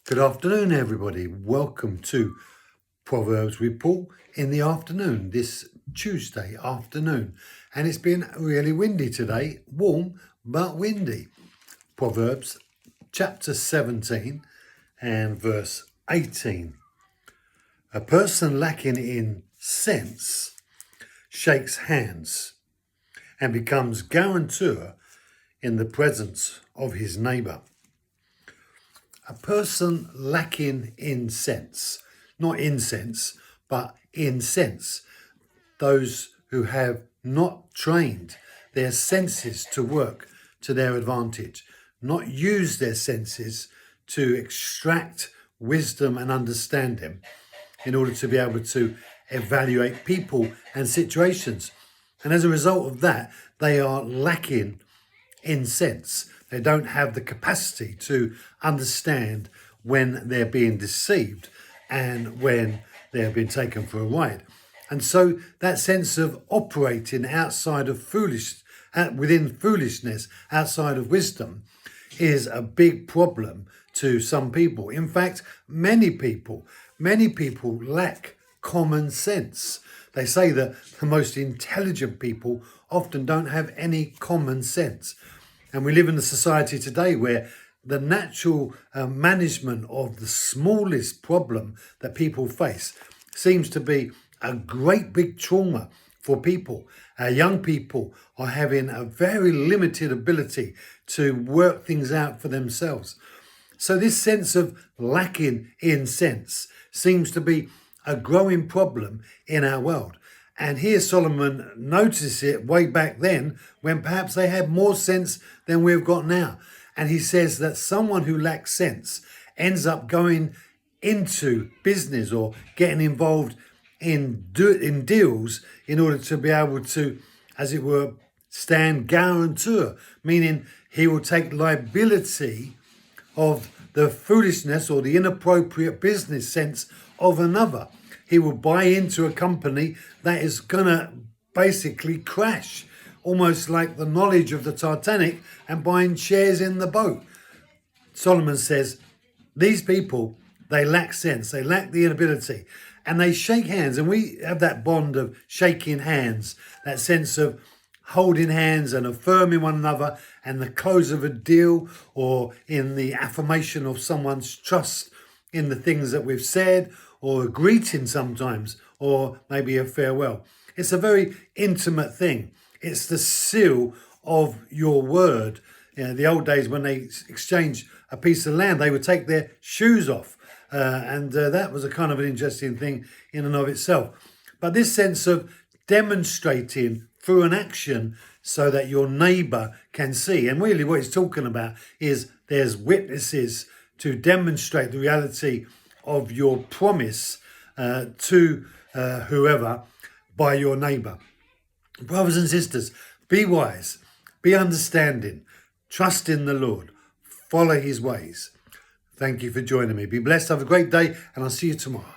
Good afternoon, everybody. Welcome to Proverbs with Paul in the afternoon, this Tuesday afternoon. And it's been really windy today, warm but windy. Proverbs chapter 17 and verse 18. A person lacking in sense shakes hands and becomes guarantor in the presence of his neighbour. A person lacking in sense, not incense, but in sense, those who have not trained their senses to work to their advantage, not used their senses to extract wisdom and understanding in order to be able to evaluate people and situations. And as a result of that, they are lacking in sense. They don't have the capacity to understand when they're being deceived and when they're being taken for a ride. And so that sense of operating outside of within foolishness, outside of wisdom, is a big problem to some people. In fact, many people lack common sense. They say that the most intelligent people often don't have any common sense. And we live in a society today where the natural management of the smallest problem that people face seems to be a great big trauma for people. Our young people are having a very limited ability to work things out for themselves. So this sense of lacking in sense seems to be a growing problem in our world. And here Solomon noticed it way back then when perhaps they had more sense than we've got now. And he says that someone who lacks sense ends up going into business or getting involved in deals in order to be able to, as it were, stand guarantor, meaning he will take liability of the foolishness or the inappropriate business sense of another. He will buy into a company that is going to basically crash, almost like the knowledge of the Titanic and buying shares in the boat. Solomon says, these people, they lack sense, they lack the inability, and they shake hands. And we have that bond of shaking hands, that sense of holding hands and affirming one another, and the close of a deal or in the affirmation of someone's trust in the things that we've said, or a greeting sometimes, or maybe a farewell. It's a very intimate thing. It's the seal of your word. You know, the old days when they exchanged a piece of land, they would take their shoes off. And that was a kind of an interesting thing in and of itself. But this sense of demonstrating through an action so that your neighbour can see. And really what he's talking about is there's witnesses to demonstrate the reality of your promise to whoever by your neighbour. Brothers and sisters, be wise, be understanding, trust in the Lord, follow his ways. Thank you for joining me. Be blessed, have a great day, and I'll see you tomorrow.